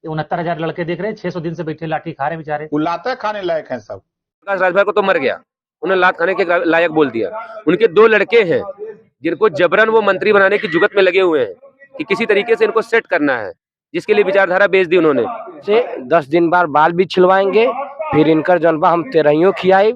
69,000 लड़के देख रहे हैं, 600 दिन से बैठे लाठी खा रहे बेचारे। वो लाते खाने लायक हैं सब। प्रकाश राजभर को तो मर गया, उन्हें लात खाने के लायक बोल दिया। उनके 2 लड़के हैं जिनको जबरन वो मंत्री बनाने की जुगत में लगे हुए हैं कि किसी तरीके से इनको सेट करना है, जिसके लिए विचारधारा बेच दी उन्होंने। से 10 दिन बाद बाल भी छिलवाएंगे, फिर इनकर जनबा हम तेरहियों खियाई।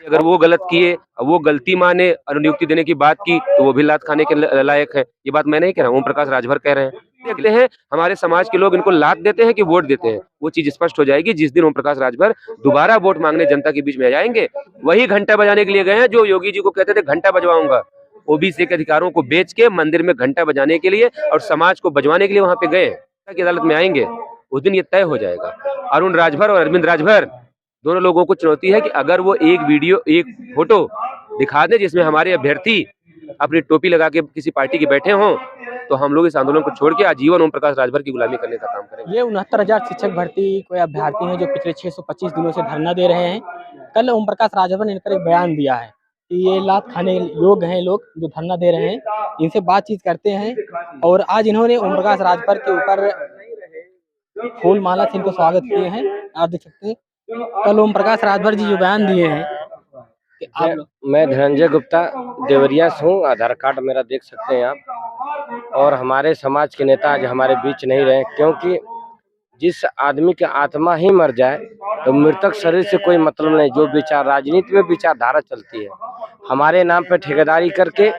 अगर वो गलत किए, वो गलती माने और नियुक्ति देने की बात की तो वो भी लात खाने के लायक है। ये बात मैं नहीं कह रहा हूँ, ओम प्रकाश राजभर कह रहे हैं। देखते हैं हमारे समाज के लोग इनको लात देते हैं कि वोट देते हैं, वो चीज स्पष्ट हो जाएगी जिस दिन ओम प्रकाश राजभर दोबारा वोट मांगने जनता के बीच में जाएंगे। वही घंटा बजाने के लिए गए हैं जो योगी जी को कहते थे घंटा बजवाऊंगा। ओबीसी के अधिकारों को बेच के मंदिर में घंटा बजाने के लिए और समाज को बजवाने के लिए वहां पे गए की अदालत में आएंगे। उस दिन ये तय हो जाएगा। अरुण राजभर और अरविंद राजभर दोनों लोगों को चुनौती है कि अगर वो एक वीडियो, एक फोटो दिखा दे जिसमें हमारे अभ्यर्थी अपनी टोपी लगा के किसी पार्टी के बैठे हों, तो हम लोग इस आंदोलन को छोड़ के आजीवन ओम प्रकाश राजभर की गुलामी करने का काम करेंगे। ये 69,000 शिक्षक भर्ती कोई अभ्यर्थी हैं जो पिछले 625 दिनों से धरना दे रहे हैं। कल ओम प्रकाश राजभर ने इनकर एक बयान दिया है कि ये लात खाने योग्य हैं लोग जो धरना दे रहे हैं, इनसे बातचीत करते हैं। और आज इन्होंने ओम प्रकाश राजभर के ऊपर फूल माला से इनको स्वागत किए हैं। आप देख सकते हैं कल ओम प्रकाश राजभर जी जो बयान दिए हैं कि मैं धनंजय गुप्ता देवरिया से हूँ, आधार कार्ड मेरा देख सकते हैं आप। और हमारे समाज के नेता आज हमारे बीच नहीं रहे, क्योंकि जिस आदमी की आत्मा ही मर जाए तो मृतक शरीर से कोई मतलब नहीं। जो विचार राजनीति में विचारधारा चलती है, हमारे नाम पे ठेकेदारी करके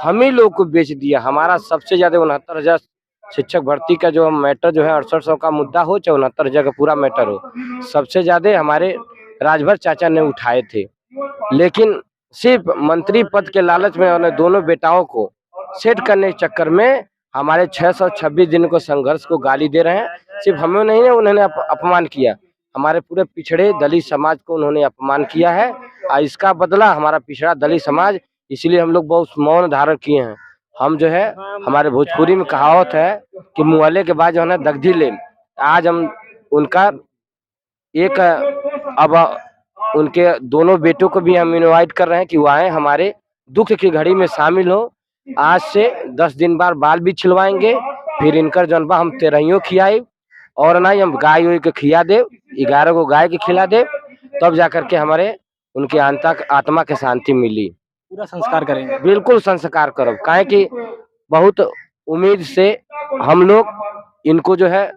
हम ही लोग को बेच दिया। हमारा सबसे ज्यादा 69,000 शिक्षक भर्ती का जो मैटर जो है 6800 का मुद्दा हो चाहे 69,000 का पूरा मैटर हो, सबसे ज्यादा हमारे राजभर चाचा ने उठाए थे। लेकिन सिर्फ मंत्री पद के लालच में उन्होंने दोनों बेटाओं को सेट करने के चक्कर में हमारे 626 दिन को संघर्ष को गाली दे रहे हैं। सिर्फ हमें नहीं है, उन्होंने अपमान किया, हमारे पूरे पिछड़े दलित समाज को उन्होंने अपमान किया है। और इसका बदला हमारा पिछड़ा दलित समाज, इसलिए हम लोग बहुत मौन धारण किए हैं। हम जो है, हमारे भोजपुरी में कहावत है कि मुहल्ले के बाद जो है ना दगधी ले। आज हम उनका एक अब उनके दोनों बेटों को भी हम इनवाइट कर रहे हैं कि वो आए, हमारे दुख की घड़ी में शामिल हो। आज से 10 दिन बाद बाल भी छिलवाएंगे, फिर इनकर जनबा हम तेरहियों खियाई। और ना हम गाय वाय के खिया दे, 11 को गाय के खिला दे, तब जाकर के हमारे उनके आत्मा के शांति मिली। पूरा संस्कार करेंगे। बिल्कुल संस्कार करो, काहे कि बहुत उम्मीद से हम लोग इनको जो है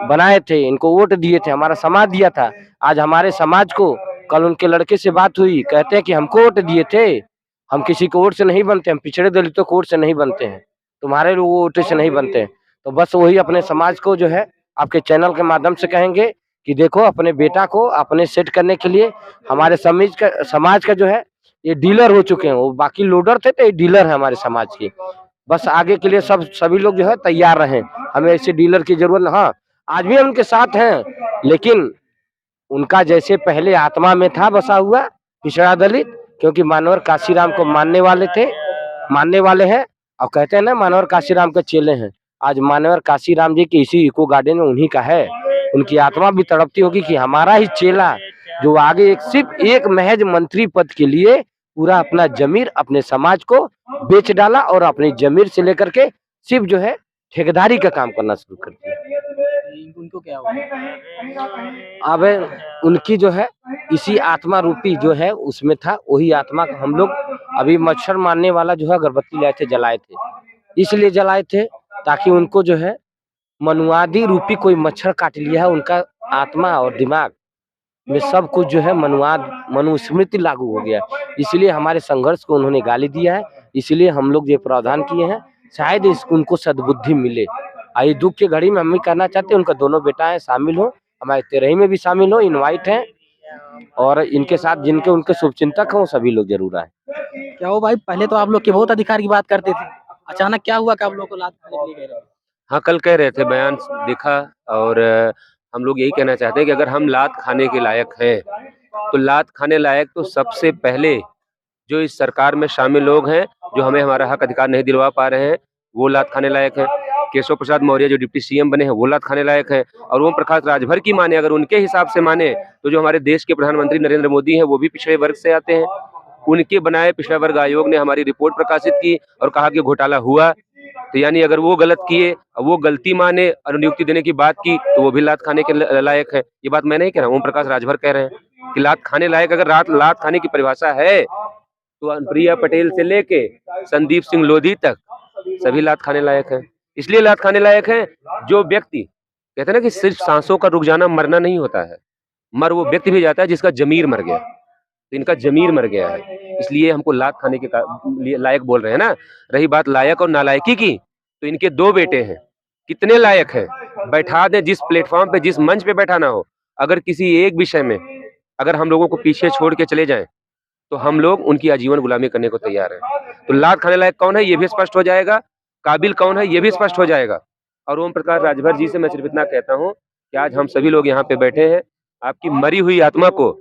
बनाए थे, इनको वोट दिए थे, हमारा समाज दिया था। आज हमारे समाज को, कल उनके लड़के से बात हुई, कहते हैं कि हमको वोट दिए थे, हम किसी को वोट से नहीं बनते, हम पिछड़े दलितों को वोट से नहीं बनते हैं, तुम्हारे लोग वोट से नहीं बनते हैं। तो बस वही अपने समाज को जो है आपके चैनल के माध्यम से कहेंगे कि देखो अपने बेटा को अपने सेट करने के लिए हमारे समाज का जो है ये डीलर हो चुके हैं। वो बाकी लोडर थे तो ये डीलर है हमारे समाज के। बस आगे के लिए सभी लोग जो है तैयार रहें, हमें ऐसे डीलर की जरूरत नहीं। हाँ, आज भी हम उनके साथ हैं, लेकिन उनका जैसे पहले आत्मा में था बसा हुआ पिछड़ा दलित, क्योंकि मानवर काशीराम को मानने वाले हैं। और कहते हैं ना मानवर काशीराम के चेले हैं। आज मानवर काशीराम जी के इसी इको गार्डन में उन्हीं का है। उनकी आत्मा भी तड़पती होगी कि हमारा ही चेला जो आगे सिर्फ एक महज मंत्री पद के लिए पूरा अपना जमीर अपने समाज को बेच डाला और अपनी जमीर से लेकर के सिर्फ जो है ठेकेदारी का काम करना शुरू कर दिया। उनको क्या हुआ? अब उनकी जो है इसी आत्मा रूपी जो है उसमें था, वही आत्मा को हम लोग अभी मच्छर मारने वाला जो है अगरबत्ती लाए थे, जलाए थे। इसलिए जलाए थे ताकि उनको जो है मनुवादी रूपी कोई मच्छर काट लिया है। उनका आत्मा और दिमाग में सब कुछ जो है मनुस्मृति लागू हो गया। इसलिए हमारे संघर्ष को उन्होंने गाली दिया है। इसलिए हम लोग ये प्रावधान किए हैं, शायद उनको सद्बुद्धि मिले। आई दुख की घड़ी में हम भी करना चाहते हैं, उनका दोनों बेटा है शामिल हो, हमारे तेरही में भी शामिल हो, इनवाइट हैं। और इनके साथ जिनके उनके शुभचिंतक हैं वो सभी लोग जरूर आए। क्या हो भाई, पहले तो आप लोग के बहुत अधिकार की बात करते थे, अचानक क्या हुआ कि आप लोग को लात खाने के लिए कह रहे हैं? हाँ, कल कह रहे थे, बयान देखा। और हम लोग यही कहना चाहते हैं कि अगर हम लात खाने के लायक हैं तो लात खाने लायक तो सबसे पहले जो इस सरकार में शामिल लोग हैं, जो हमें हमारा हक अधिकार नहीं दिलवा पा रहे हैं, वो लात खाने लायक हैं। केशव प्रसाद मौर्य जो डिप्टी सीएम बने हैं वो लात खाने लायक हैं। और ओम प्रकाश राजभर की माने, अगर उनके हिसाब से माने तो जो हमारे देश के प्रधानमंत्री नरेंद्र मोदी हैं वो भी पिछड़े वर्ग से आते हैं। उनके बनाए पिछड़ा वर्ग आयोग ने हमारी रिपोर्ट प्रकाशित की और कहा कि घोटाला हुआ। तो यानी अगर वो गलत किए, वो गलती माने और नियुक्ति देने की बात की तो वो भी लात खाने के लायक है। ये बात मैं नहीं कह रहा हूँ, ओम प्रकाश राजभर कह रहे हैं कि लात खाने लायक अगर लात खाने की परिभाषा है तो अनुप्रिया पटेल से लेके संदीप सिंह लोधी तक सभी लात खाने लायक है। इसलिए लात खाने लायक है जो व्यक्ति, कहते हैं ना कि सिर्फ सांसों का रुक जाना मरना नहीं होता है, मर वो व्यक्ति भी जाता है जिसका जमीर मर गया। तो इनका जमीर मर गया है, इसलिए हमको लात खाने के लायक बोल रहे हैं ना। रही बात लायक और नालायकी की, तो इनके 2 बेटे हैं, कितने लायक है, बैठा दें जिस प्लेटफॉर्म पे, जिस मंच पे बैठाना हो। अगर किसी एक विषय में अगर हम लोगों को पीछे छोड़ के चले जाएं तो हम लोग उनकी आजीवन गुलामी करने को तैयार हैं। तो लात खाने लायक कौन है ये भी स्पष्ट हो जाएगा, काबिल कौन है ये भी स्पष्ट हो जाएगा। और ओम प्रकाश राजभर जी से मैं सिर्फ इतना कहता हूँ कि आज हम सभी लोग यहाँ पे बैठे हैं, आपकी मरी हुई आत्मा को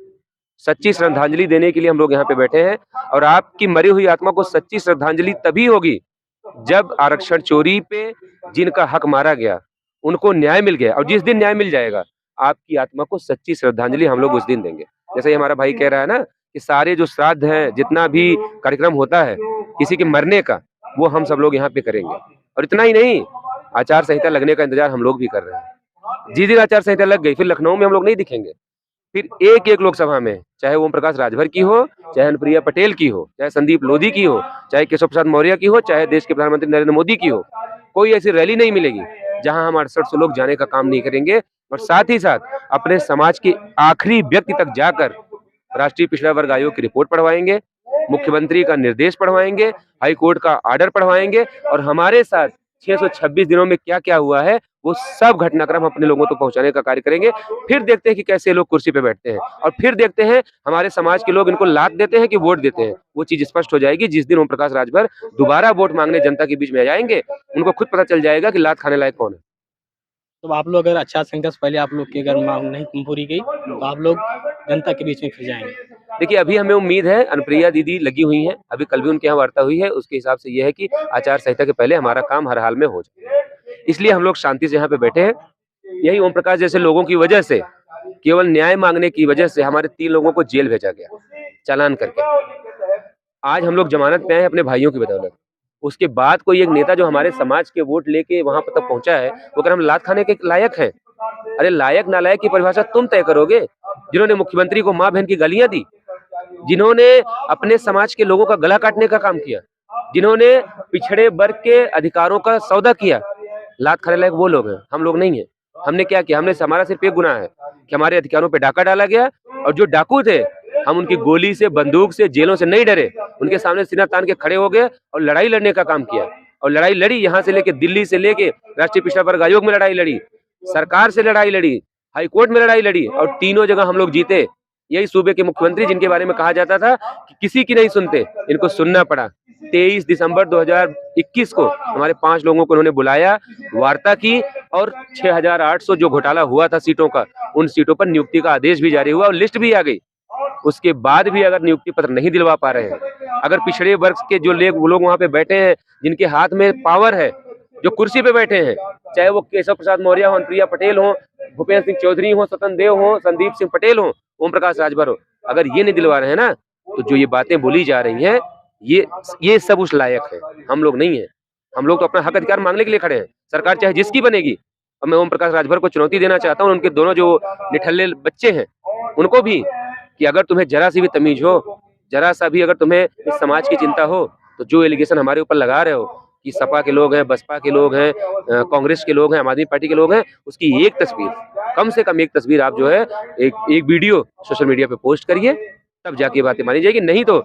सच्ची श्रद्धांजलि देने के लिए हम लोग यहाँ पे बैठे हैं। और आपकी मरी हुई आत्मा को सच्ची श्रद्धांजलि तभी होगी जब आरक्षण चोरी पे जिनका हक मारा गया उनको न्याय मिल गया। और जिस दिन न्याय मिल जाएगा आपकी आत्मा को सच्ची श्रद्धांजलि हम लोग उस दिन देंगे। जैसे हमारा भाई कह रहा है ना कि सारे जो श्राद्ध हैं, जितना भी कार्यक्रम होता है किसी के मरने का, वो हम सब लोग यहाँ पे करेंगे। और इतना ही नहीं, आचार संहिता लगने का इंतजार हम लोग भी कर रहे हैं। जिस दिन आचार संहिता लग गई फिर लखनऊ में हम लोग नहीं दिखेंगे। फिर एक एक लोकसभा में, चाहे ओम प्रकाश राजभर की हो, चाहे अनुप्रिया पटेल की हो, चाहे संदीप लोधी की हो, चाहे केशव प्रसाद मौर्य की हो, चाहे देश के प्रधानमंत्री नरेंद्र मोदी की हो, कोई ऐसी रैली नहीं मिलेगी जहां हम 6800 लोग जाने का काम नहीं करेंगे। और साथ ही साथ अपने समाज के आखिरी व्यक्ति तक जाकर राष्ट्रीय पिछड़ा वर्ग आयोग की रिपोर्ट पढ़वाएंगे, मुख्यमंत्री का निर्देश पढ़वाएंगे, हाई कोर्ट का ऑर्डर पढ़वाएंगे और हमारे साथ 626 दिनों में क्या क्या हुआ है वो सब घटनाक्रम अपने लोगों तक पहुंचाने का कार्य करेंगे। फिर देखते हैं कि कैसे लोग कुर्सी पे बैठते हैं और फिर देखते हैं हमारे समाज के लोग इनको लात देते हैं कि वोट देते हैं। वो चीज स्पष्ट हो जाएगी जिस दिन ओम प्रकाश राजभर दोबारा वोट मांगने जनता के बीच में जाएंगे, उनको खुद पता चल जाएगा कि लात खाने लायक कौन है। तो आप लोग अगर आचार संहिता से पहले आप लोग की अगर मांग नहीं पूरी गई तो आप लोग जनता के बीच में फिर जाएंगे। देखिए अभी हमें उम्मीद है, अनुप्रिया दीदी लगी हुई हैं, अभी कल भी उनके यहाँ वार्ता हुई है, उसके हिसाब से ये है कि आचार संहिता के पहले हमारा काम हर हाल में हो जाए। इसलिए हम लोग शांति से यहाँ पे बैठे हैं। यही ओम प्रकाश जैसे लोगों की वजह से, केवल न्याय मांगने की वजह से हमारे 3 लोगों को जेल भेजा गया चालान करके। आज हम लोग जमानत पे आए हैं अपने भाइयों की बदौलत। उसके बाद कोई एक नेता जो हमारे समाज के वोट लेके वहां पर तक पहुंचा है, वो अगर हम लात खाने के लायक हैं। अरे लायक नालायक की परिभाषा तुम तय करोगे। जिन्होंने मुख्यमंत्री को माँ बहन की गालियां दी, जिन्होंने अपने समाज के लोगों का गला काटने का काम किया, जिन्होंने पिछड़े वर्ग के अधिकारों का सौदा किया, लात खाने लायक वो लोग हैं, हम लोग नहीं है। हमने क्या किया? हमारा सिर्फ एक गुनाह है कि हमारे अधिकारों पे डाका डाला गया और जो डाकू थे हम उनकी गोली से, बंदूक से, जेलों से नहीं डरे, उनके सामने सीना तान के खड़े हो गए और लड़ाई लड़ने का काम किया। और लड़ाई लड़ी, यहाँ से लेके दिल्ली से लेके राष्ट्रीय पिछड़ा वर्ग आयोग में लड़ाई लड़ी, सरकार से लड़ाई लड़ी, हाई कोर्ट में लड़ाई लड़ी और तीनों जगह हम लोग जीते। यही सूबे के मुख्यमंत्री जिनके बारे में कहा जाता था कि किसी की नहीं सुनते, इनको सुनना पड़ा। 23 दिसंबर 2021 को हमारे 5 लोगों को उन्होंने बुलाया, वार्ता की और 6800 जो घोटाला हुआ था सीटों का, उन सीटों पर नियुक्ति का आदेश भी जारी हुआ और लिस्ट भी आ गई। उसके बाद भी अगर नियुक्ति पत्र नहीं दिलवा पा रहे हैं, अगर पिछड़े वर्ग के जो लोग वहां पे बैठे हैं, जिनके हाथ में पावर है, जो कुर्सी पे बैठे हैं, चाहे वो केशव प्रसाद मौर्य हो, अनुप्रिया पटेल हो, भूपेंद्र सिंह चौधरी हो, स्वतंत्र देव हो, संदीप सिंह पटेल हो, ओम प्रकाश राजभर हो, अगर ये नहीं दिलवा रहे हैं ना, तो जो ये बातें बोली जा रही हैं ये सब उस लायक है, हम लोग नहीं है। हम लोग तो अपना हक अधिकार मांगने के लिए खड़े हैं, सरकार चाहे जिसकी बनेगी। और मैं ओम प्रकाश राजभर को चुनौती देना चाहता हूँ, उनके दोनों जो निठल्ले बच्चे हैं उनको भी, कि अगर तुम्हें जरा सी भी तमीज हो, जरा सा भी अगर तुम्हें इस समाज की चिंता हो, तो जो एलिगेशन हमारे ऊपर लगा रहे हो कि सपा के लोग हैं, बसपा के लोग हैं, कांग्रेस के लोग हैं, आम आदमी पार्टी के लोग हैं, उसकी एक तस्वीर, कम से कम एक तस्वीर आप जो है एक वीडियो सोशल मीडिया पे पोस्ट करिए, तब जाके बातें मानी जाएगी। नहीं तो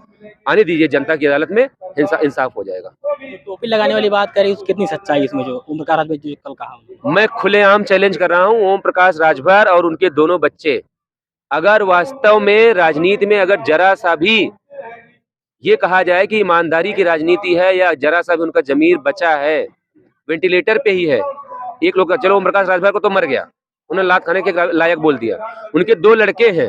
आने दीजिए, जनता की अदालत में इंसाफ हो जाएगा। टोपी लगाने वाली बात करें, कितनी सच्चाई इसमें जो ओम प्रकाश राजभर जो कल कहा? मैं खुलेआम चैलेंज कर रहा हूँ, ओम प्रकाश राजभर और उनके दोनों बच्चे अगर वास्तव में राजनीति में अगर जरा सा भी ये कहा जाए कि ईमानदारी की राजनीति है या जरा सा भी उनका जमीर बचा है, वेंटिलेटर पे ही है। एक लोग, चलो ओम प्रकाश राजभर को तो मर गया, उन्हें लात खाने के लायक बोल दिया। उनके 2 लड़के हैं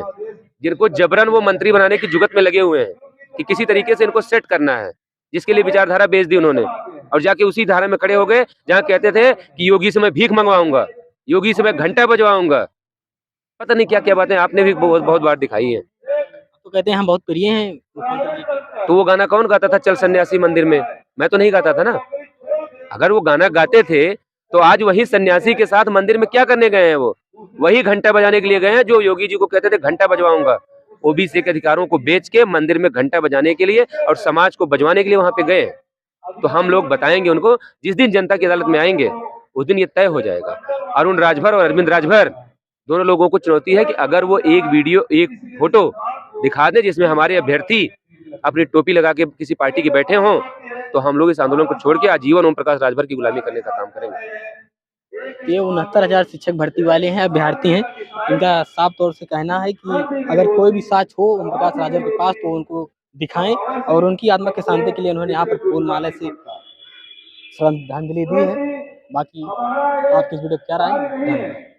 जिनको जबरन वो मंत्री बनाने की जुगत में लगे हुए हैं कि किसी तरीके से इनको सेट करना है, जिसके लिए विचारधारा बेच दी उन्होंने और जाके उसी धारा में खड़े हो गए जहाँ कहते थे कि योगी से मैं भीख मंगवाऊंगा, योगी से मैं घंटा बजवाऊंगा, पता नहीं क्या क्या बातें आपने भी बहुत बार दिखाई है। तो कहते हैं हम बहुत प्रिय हैं मुख्यमंत्री जी के। तो वो गाना कौन गाता था, चल सन्यासी मंदिर में? मैं तो नहीं गाता था ना। अगर वो गाना गाते थे तो आज वही सन्यासी के साथ मंदिर में क्या करने गए हैं? वो वही घंटा बजाने के लिए गए हैं जो योगी जी को कहते थे घंटा बजवाऊंगा। ओबीसी के अधिकारों को बेच के मंदिर में घंटा बजाने के लिए और समाज को बजवाने के लिए वहां पे गए। तो हम लोग बताएंगे उनको, जिस दिन जनता की अदालत में आएंगे उस दिन ये तय हो जाएगा। अरुण राजभर और अरविंद राजभर दोनों लोगों को चुनौती है कि अगर वो एक वीडियो, एक फोटो दिखा दें जिसमें हमारे अभ्यर्थी अपनी टोपी लगा के किसी पार्टी के बैठे हों, तो हम लोग इस आंदोलन को छोड़ के आजीवन ओम प्रकाश राजभर की गुलामी करने का काम करेंगे। ये 69,000 शिक्षक भर्ती वाले हैं, अभ्यर्थी हैं। इनका साफ तौर से कहना है कि अगर कोई भी साक्ष्य हो ओम प्रकाश राजभर के पास तो उनको दिखाएं, और उनकी आत्मा की शांति के लिए उन्होंने यहाँ पर फूल माला से श्रद्धांजलि दी है। बाकी आपकी इस वीडियो को क्या राय है? धन्यवाद।